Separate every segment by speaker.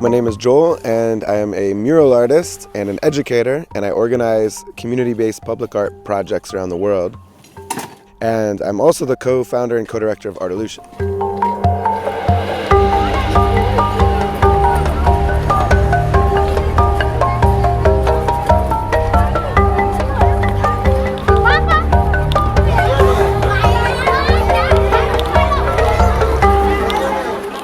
Speaker 1: my name is Joel, and I am a mural artist and an educator, and I organize community-based public art projects around the world. And I'm also the co-founder and co-director of Artolution.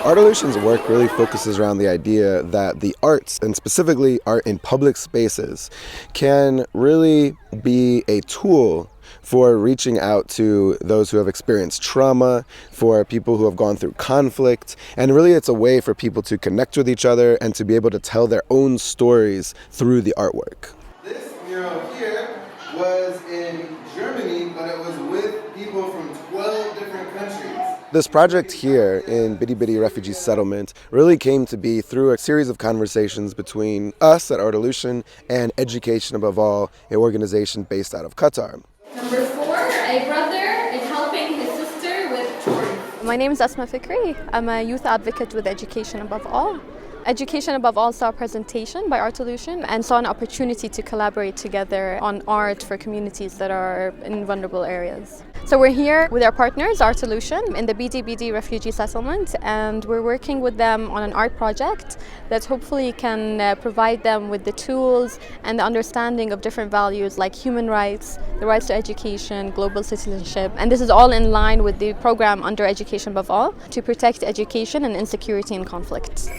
Speaker 1: Artolution's work really focuses around the idea that the arts, and specifically art in public spaces, can really be a tool for reaching out to those who have experienced trauma, for people who have gone through conflict, and really it's a way for people to connect with each other and to be able to tell their own stories through the artwork. This mural here was in Germany, but it was with people from 12 different countries. This project here in Bidibidi Refugee Settlement really came to be through a series of conversations between us at Artolution and Education Above All, an organization based out of Qatar.
Speaker 2: Number 4, a brother is helping his sister with chores.
Speaker 3: My name is Asma Fikri. I'm a youth advocate with Education Above All. Education Above All saw a presentation by Artolution and saw an opportunity to collaborate together on art for communities that are in vulnerable areas. So we're here with our partners, Artolution, in the Bidibidi Refugee Settlement, and we're working with them on an art project that hopefully can provide them with the tools and the understanding of different values like human rights, the rights to education, global citizenship, and this is all in line with the program under Education Above All to protect education and insecurity and conflict.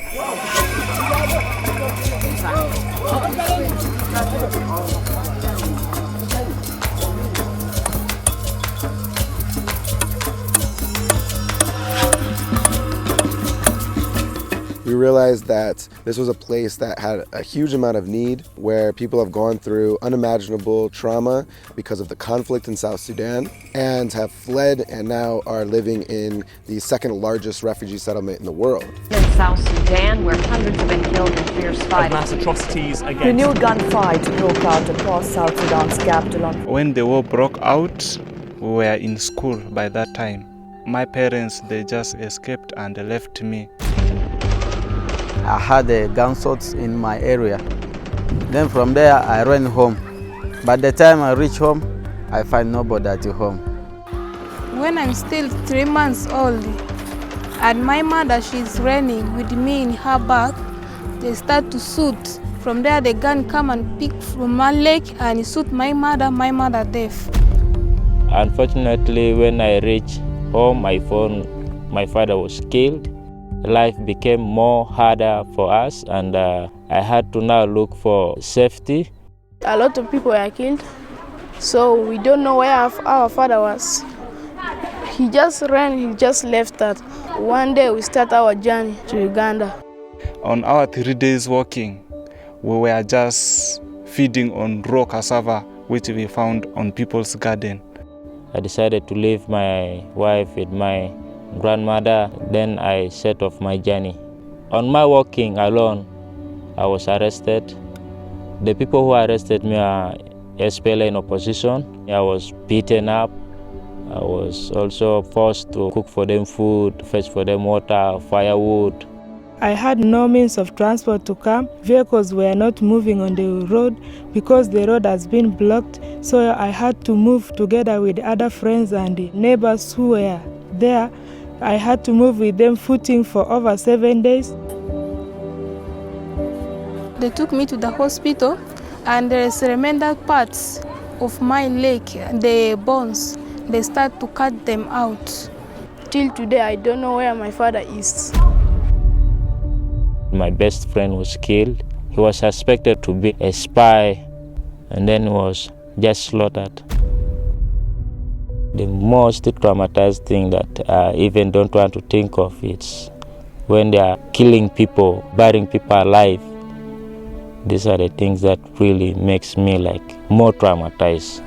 Speaker 1: We realized that this was a place that had a huge amount of need, where people have gone through unimaginable trauma because of the conflict in South Sudan and have fled and now are living in the second largest refugee settlement in the world.
Speaker 4: In South Sudan, where hundreds have been killed in fierce fighting.
Speaker 5: Mass atrocities against.
Speaker 6: Renewed gunfight broke out across South Sudan's capital.
Speaker 7: When the war broke out, we were in school by that time. My parents, they just escaped and left me.
Speaker 8: I had gunshots in my area. Then from there I ran home. By the time I reach home, I find nobody at home.
Speaker 9: When I'm still 3 months old, and my mother, she's running with me in her back, they start to shoot. From there the gun come and pick from my leg and shoot my mother deaf.
Speaker 10: Unfortunately, when I reached home, I found my father was killed. Life became more harder for us, and I had to now look for safety.
Speaker 9: A lot of people were killed, so we don't know where our father was. He just ran, he just left us. One day we start our journey to Uganda.
Speaker 7: On our 3 days walking, we were just feeding on raw cassava, which we found on people's garden.
Speaker 10: I decided to leave my wife with my grandmother, then I set off my journey. On my walking alone, I was arrested. The people who arrested me are SPLA in opposition. I was beaten up. I was also forced to cook for them food, fetch for them water, firewood.
Speaker 11: I had no means of transport to come. Vehicles were not moving on the road because the road has been blocked. So I had to move together with other friends and neighbors who were there. I had to move with them footing for over 7 days.
Speaker 9: They took me to the hospital, and there's remainder parts of my leg, the bones. They start to cut them out. Till today, I don't know where my father is.
Speaker 10: My best friend was killed. He was suspected to be a spy, and then was just slaughtered. The most traumatized thing that I even don't want to think of is when they are killing people, burying people alive. These are the things that really makes me more traumatized.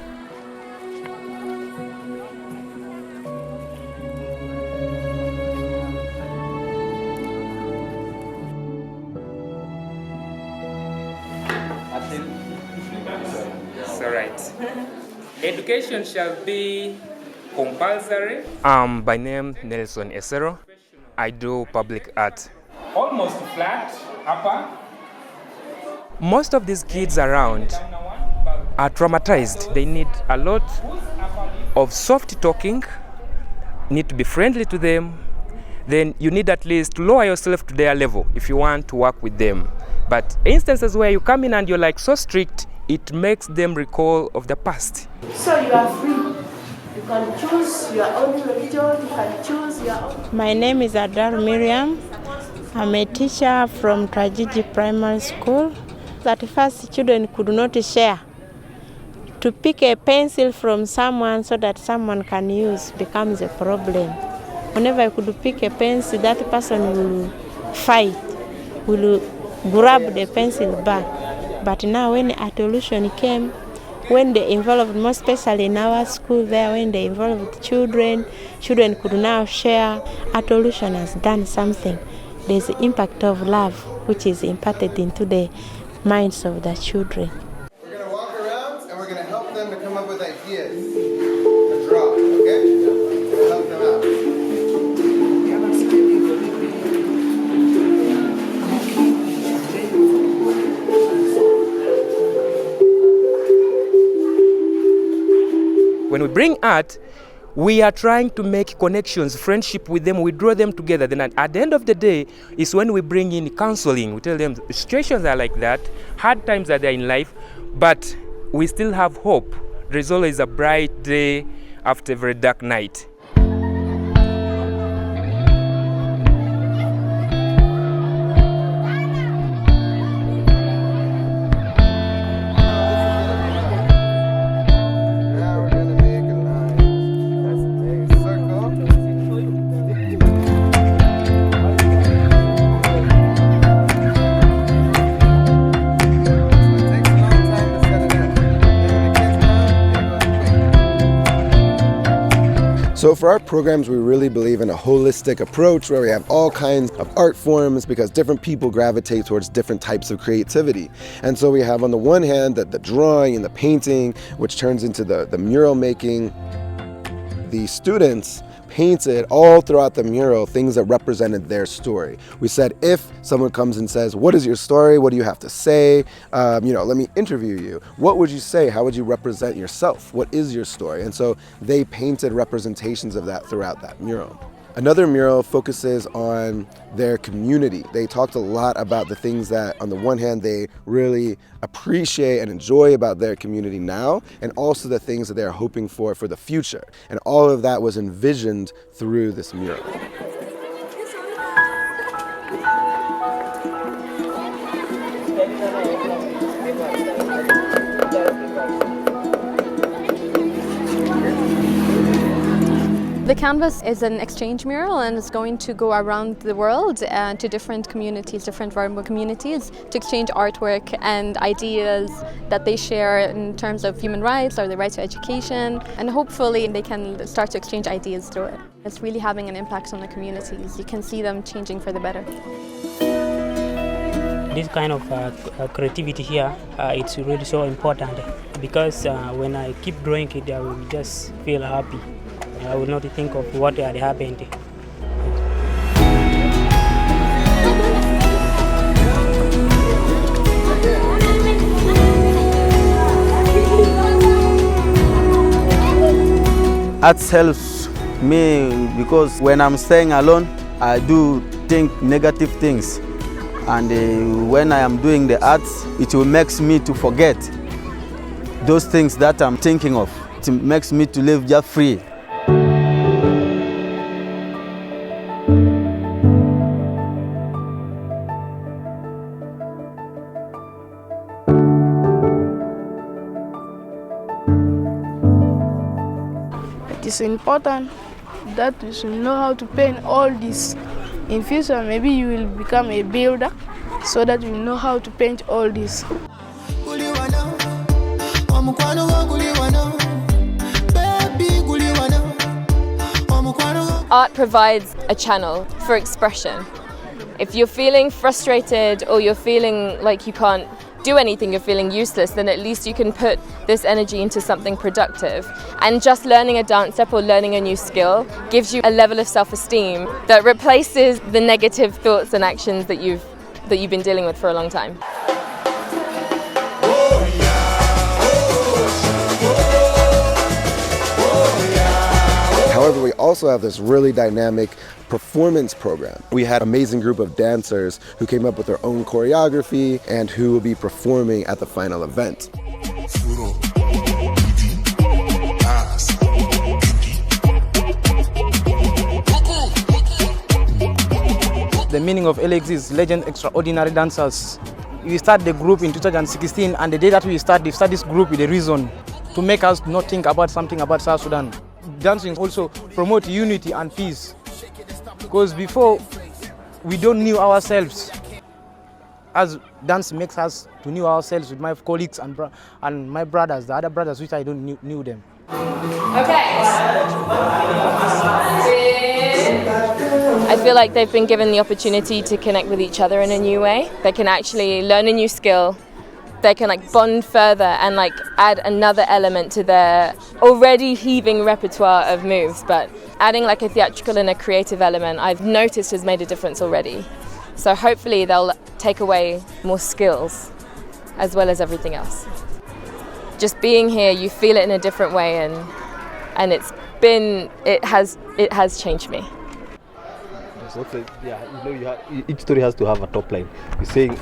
Speaker 12: All right. Education shall be compulsory.
Speaker 5: By name Nelson Esero. I do public art.
Speaker 12: Almost flat Most of these kids around are traumatized. They need a lot of soft talking, need to be friendly to them. Then you need at least lower yourself to their level if you want to work with them. But instances where you come in and you're like so strict, it makes them recall of the past.
Speaker 5: So you are free. You can choose your own religion, you can choose your own.
Speaker 13: My name is Adar Miriam. I'm a teacher from Trajiji Primary School. At first, children could not share. To pick a pencil from someone so that someone can use becomes a problem. Whenever I could pick a pencil, that person will fight, will grab the pencil back. But now when Artolution came, when they involved, most especially in our school there, when they involved children could now share. Artolution has done something. There's the impact of love, which is imparted into the minds of the children.
Speaker 1: We're going to walk around and we're going to help them to come up with ideas. A draw, okay? We'll help them out.
Speaker 12: When we bring art, we are trying to make connections, friendship with them, we draw them together. Then at the end of the day is when we bring in counseling. We tell them situations are like that, hard times are there in life, but we still have hope. There is always a bright day after a very dark night.
Speaker 1: So for our programs, we really believe in a holistic approach where we have all kinds of art forms because different people gravitate towards different types of creativity. And so we have on the one hand the drawing and the painting, which turns into the mural making. The students painted all throughout the mural things that represented their story. We said, if someone comes and says, what is your story? What do you have to say? Let me interview you. What would you say? How would you represent yourself? What is your story? And so they painted representations of that throughout that mural. Another mural focuses on their community. They talked a lot about the things that, on the one hand, they really appreciate and enjoy about their community now, and also the things that they're hoping for the future. And all of that was envisioned through this mural.
Speaker 3: The canvas is an exchange mural and it's going to go around the world to different communities, different vulnerable communities, to exchange artwork and ideas that they share in terms of human rights or the right to education, and hopefully they can start to exchange ideas through it. It's really having an impact on the communities. You can see them changing for the better.
Speaker 14: This kind of creativity here, it's really so important because when I keep drawing it, I will just feel happy. I will not think of what had happened.
Speaker 8: Art helps me because when I'm staying alone, I do think negative things. And when I am doing the arts, it will makes me to forget those things that I'm thinking of. It makes me to live just free.
Speaker 9: It's important that you should know how to paint all this. In future, maybe you will become a builder so that you know how to paint all this.
Speaker 15: Art provides a channel for expression. If you're feeling frustrated or you're feeling like you can't do anything, you're feeling useless, then at least you can put this energy into something productive. And just learning a dance step or learning a new skill gives you a level of self-esteem that replaces the negative thoughts and actions that you've that you've been dealing with for a long time.
Speaker 1: However, we also have this really dynamic performance program. We had an amazing group of dancers who came up with their own choreography and who will be performing at the final event.
Speaker 16: The meaning of LX is Legend Extraordinary Dancers. We started the group in 2016, and the day that we started this group with a reason to make us not think about something about South Sudan. Dancing also promote unity and peace, because before we don't knew ourselves. As dance makes us to know ourselves with my colleagues and my brothers, the other brothers which I don't knew them.
Speaker 15: Okay. I feel like they've been given the opportunity to connect with each other in a new way. They can actually learn a new skill. They can bond further and add another element to their already heaving repertoire of moves. But adding a theatrical and a creative element, I've noticed has made a difference already. So hopefully they'll take away more skills as well as everything else. Just being here, you feel it in a different way, and it has changed me.
Speaker 17: Also, each story has to have a top line. You're saying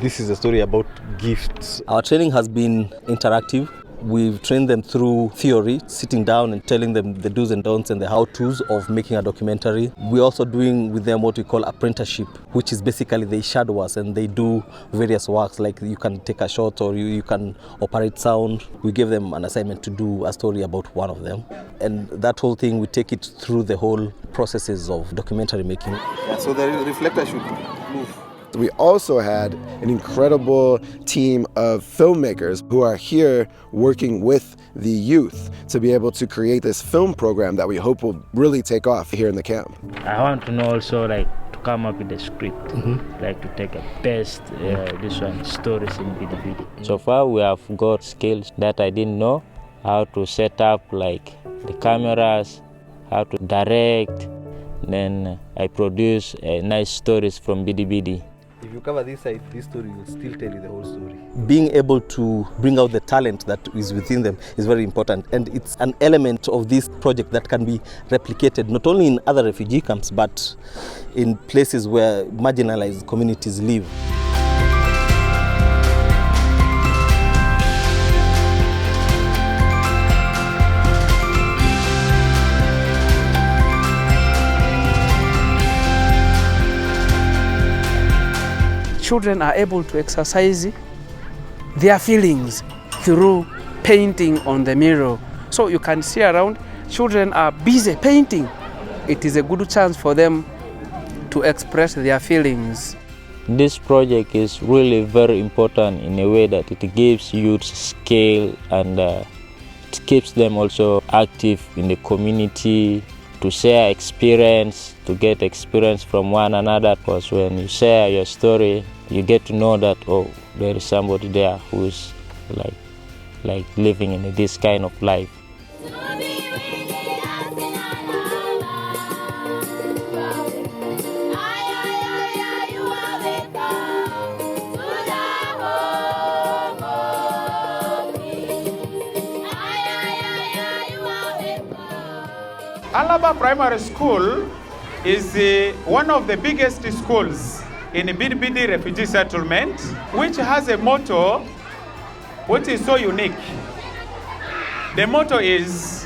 Speaker 17: this is a story about gifts.
Speaker 18: Our training has been interactive. We've trained them through theory, sitting down and telling them the do's and don'ts and the how-tos of making a documentary. We're also doing with them what we call apprenticeship, which is basically they shadow us and they do various works, like you can take a shot or you can operate sound. We give them an assignment to do a story about one of them. And that whole thing, we take it through the whole processes of documentary making.
Speaker 17: Yeah, so the reflector should move.
Speaker 1: We also had an incredible team of filmmakers who are here working with the youth to be able to create this film program that we hope will really take off here in the camp.
Speaker 10: I want to know also to come up with a script, to take a best stories in Bidibidi. So far we have got skills that I didn't know, how to set up the cameras, how to direct, then I produce nice stories from Bidibidi.
Speaker 17: If you cover this side, this story will still tell you the whole story.
Speaker 18: Being able to bring out the talent that is within them is very important, and it's an element of this project that can be replicated not only in other refugee camps but in places where marginalized communities live.
Speaker 19: Children are able to exercise their feelings through painting on the mural. So you can see around, children are busy painting. It is a good chance for them to express their feelings.
Speaker 10: This project is really very important in a way that it gives youth skill and it keeps them also active in the community, to share experience, to get experience from one another. Because when you share your story, you get to know that, oh, there is somebody there who is living in this kind of life.
Speaker 20: Alaba Primary School is one of the biggest schools in Bidibidi Refugee Settlement, which has a motto which is so unique. The motto is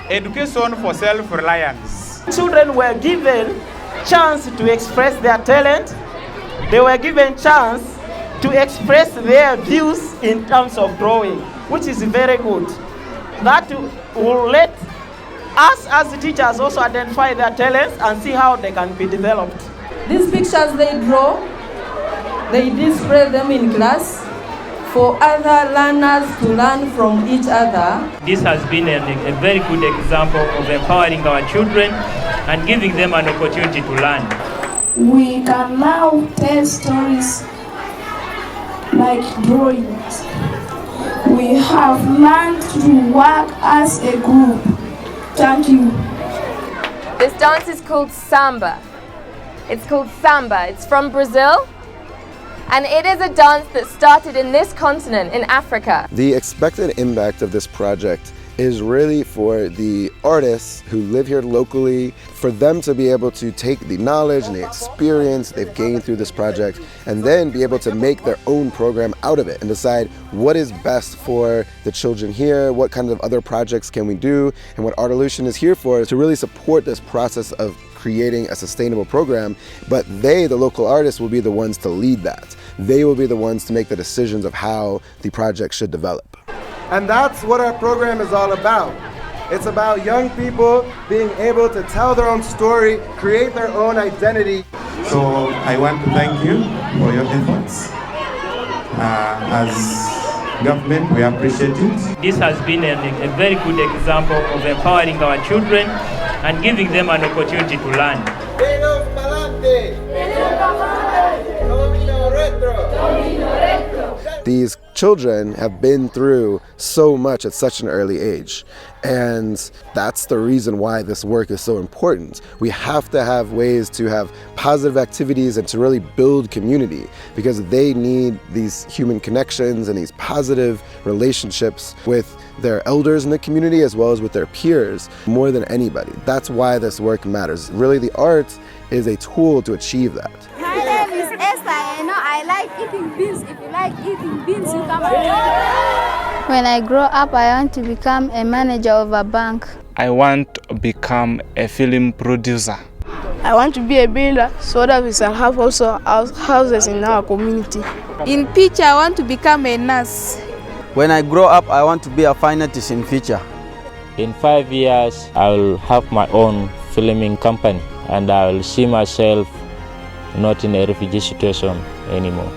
Speaker 20: education for self-reliance.
Speaker 5: Children were given chance to express their talent. They were given chance to express their views in terms of drawing, which is very good. That will let us as teachers also identify their talents and see how they can be developed.
Speaker 21: These pictures they draw, they display them in class for other learners to learn from each other.
Speaker 22: This has been a very good example of empowering our children and giving them an opportunity to learn.
Speaker 23: We can now tell stories like drawings. We have learned to work as a group. Thank you.
Speaker 15: This dance is called samba. It's called samba. It's from Brazil, And it is a dance that started in this continent, in Africa.
Speaker 1: The expected impact of this project is really for the artists who live here locally, for them to be able to take the knowledge and the experience they've gained through this project and then be able to make their own program out of it and decide what is best for the children here, what kind of other projects can we do, and what Artolution is here for is to really support this process of creating a sustainable program, but they, the local artists, will be the ones to lead that. They will be the ones to make the decisions of how the project should develop.
Speaker 2: And that's what our program is all about. It's about young people being able to tell their own story, create their own identity.
Speaker 4: So I want to thank you for your efforts. As government, we appreciate it.
Speaker 22: This has been a very good example of empowering our children and giving them an opportunity to learn.
Speaker 1: These children have been through so much at such an early age, and that's the reason why this work is so important. We have to have ways to have positive activities and to really build community, because they need these human connections and these positive relationships with their elders in the community as well as with their peers more than anybody. That's why this work matters. Really, the art is a tool to achieve that.
Speaker 6: My name is Esther, and I like eating beans. If you like eating beans, you come and
Speaker 9: When I grow up, I want to become a manager of a bank.
Speaker 7: I want to become a film producer.
Speaker 9: I want to be a builder so that we shall have also houses in our community. In future, I want to become a nurse.
Speaker 8: When I grow up, I want to be a fine artist in future.
Speaker 10: In 5 years, I will have my own filming company and I will see myself not in a refugee situation anymore.